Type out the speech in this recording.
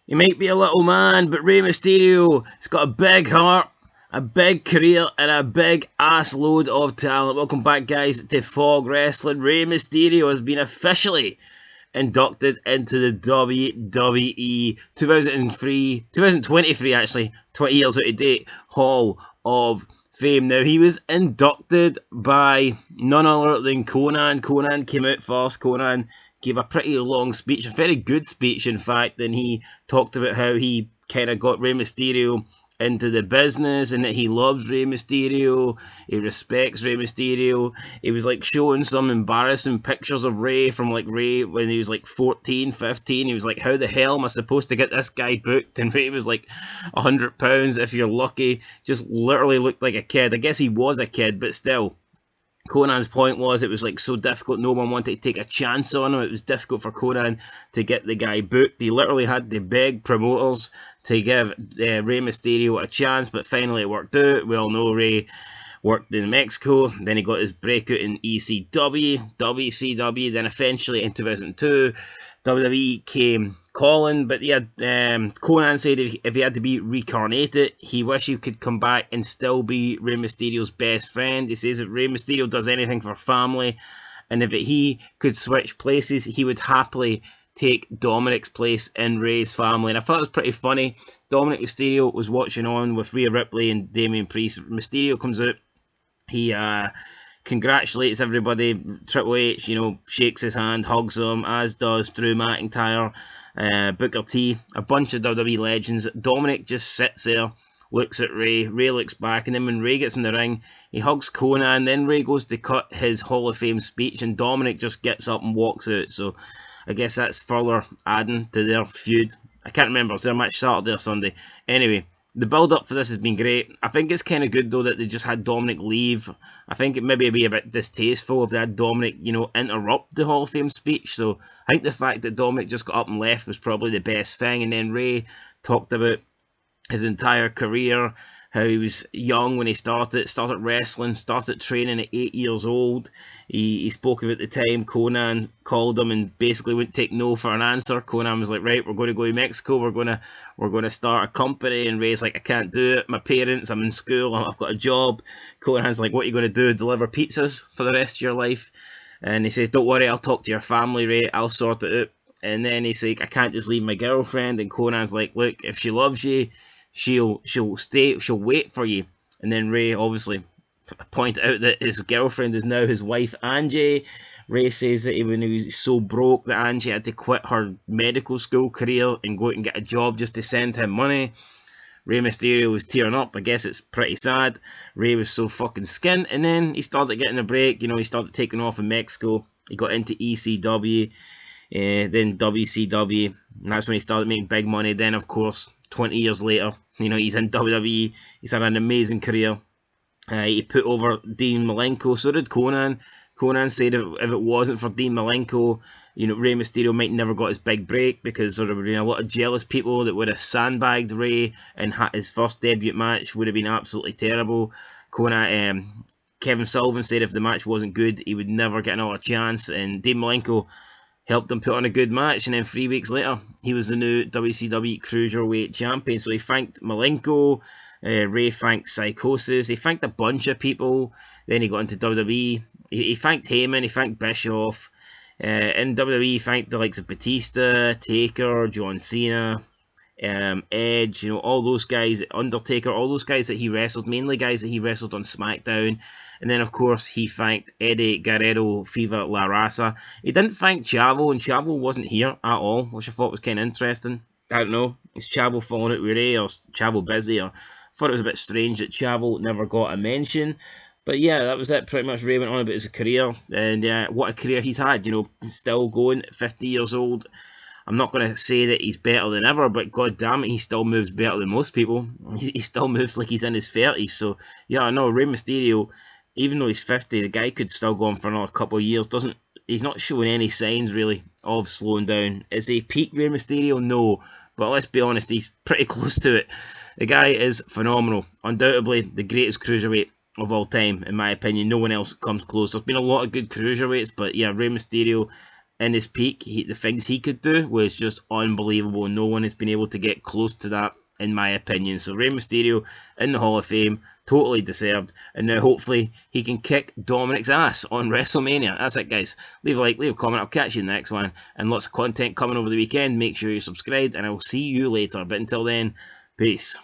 He might be a little man, but Rey Mysterio has got a big heart, a big career, and a big ass load of talent. Welcome back, guys, to Fog Wrestling. Rey Mysterio has been officially inducted into the WWE 2023 actually, 20 years out of date, Hall of Fame. Now, he was inducted by none other than Konnan. Konnan came out first. Konnan gave a pretty long speech, a very good speech, in fact, and he talked about how he kind of got Rey Mysterio into the business and that he loves Rey Mysterio, he respects Rey Mysterio. He was like showing some embarrassing pictures of Rey from like Rey when he was like 14, 15. He was like, how the hell am I supposed to get this guy booked? And Rey was like £100 if you're lucky. Just literally looked like a kid. I guess he was a kid, but still. Konnan's point was it was like so difficult, no one wanted to take a chance on him. It was difficult for Konnan to get the guy booked. He literally had to beg promoters to give Rey Mysterio a chance, but finally it worked out. We all know Rey worked in Mexico, then he got his breakout in ECW, WCW, then eventually in 2002, WWE came calling, but yeah, Konnan said if he had to be reincarnated, he wished he could come back and still be Rey Mysterio's best friend. He says that Rey Mysterio does anything for family, and if he could switch places, he would happily take Dominik's place in Rey's family. And I thought it was pretty funny. Dominik Mysterio was watching on with Rhea Ripley and Damian Priest. Mysterio comes out, he congratulates everybody. Triple H, shakes his hand, hugs him, as does Drew McIntyre, Booker T, a bunch of WWE legends. Dominik just sits there, looks at Rey. Rey looks back, and then when Rey gets in the ring, he hugs Konnan. Then Rey goes to cut his Hall of Fame speech, and Dominik just gets up and walks out. So I guess that's further adding to their feud. I can't remember, was their match Saturday or Sunday? Anyway, the build-up for this has been great. I think it's kind of good, though, that they just had Dominik leave. I think it maybe be a bit distasteful if they had Dominik, interrupt the Hall of Fame speech. So I think the fact that Dominik just got up and left was probably the best thing. And then Rey talked about his entire career, how he was young when he started wrestling, started training at 8 years old. He spoke about the time Konnan called him and basically wouldn't take no for an answer. Konnan was like, right, we're going to go to Mexico, we're going to start a company, and Rey's like, I can't do it, my parents, I'm in school, I've got a job. Konnan's like, what are you going to do, deliver pizzas for the rest of your life? And he says, don't worry, I'll talk to your family, Rey, I'll sort it out. And then he's like, I can't just leave my girlfriend. And Konnan's like, look, if she loves you, she'll stay, she'll wait for you. And then Rey obviously pointed out that his girlfriend is now his wife, Angie. Rey says that when he was so broke that Angie had to quit her medical school career and go out and get a job just to send him money. Rey Mysterio was tearing up. I guess it's pretty sad. Rey was so fucking skint. And then he started getting a break. He started taking off in Mexico. He got into ECW, then WCW. And that's when he started making big money. Then, of course, 20 years later, he's in WWE. He's had an amazing career. He put over Dean Malenko. So did Konnan. Konnan said if it wasn't for Dean Malenko, Rey Mysterio might never got his big break because there would have been a lot of jealous people that would have sandbagged Rey, and his first debut match would have been absolutely terrible. Kevin Sullivan said if the match wasn't good, he would never get another chance, and Dean Malenko helped him put on a good match, and then 3 weeks later, he was the new WCW Cruiserweight champion. So he thanked Malenko, Rey thanked Psychosis, he thanked a bunch of people. Then he got into WWE. He thanked Heyman, he thanked Bischoff. In WWE, he thanked the likes of Batista, Taker, John Cena, Edge, all those guys, Undertaker, all those guys that he wrestled, mainly guys that he wrestled on SmackDown. And then, of course, he thanked Eddie Guerrero, Viva La Raza. He didn't thank Chavo, and Chavo wasn't here at all, which I thought was kind of interesting. I don't know, is Chavo falling out with Rey, or is Chavo busy? Or I thought it was a bit strange that Chavo never got a mention. But yeah, that was it. Pretty much Rey went on about his career, and what a career he's had. Still going, 50 years old. I'm not going to say that he's better than ever, but god damn it, he still moves better than most people. He still moves like he's in his 30s. So yeah, I know Rey Mysterio, even though he's 50, the guy could still go on for another couple of years. He's not showing any signs really of slowing down. Is he peak Rey Mysterio? No, but let's be honest, he's pretty close to it. The guy is phenomenal. Undoubtedly the greatest cruiserweight of all time, in my opinion. No one else comes close. There's been a lot of good cruiserweights, but yeah, Rey Mysterio in his peak. The things he could do was just unbelievable. No one has been able to get close to that, in my opinion. So Rey Mysterio in the Hall of Fame, totally deserved. And now hopefully he can kick Dominik's ass on WrestleMania. That's it, guys. Leave a like, leave a comment. I'll catch you in the next one. And lots of content coming over the weekend. Make sure you're subscribed, and I will see you later. But until then, peace.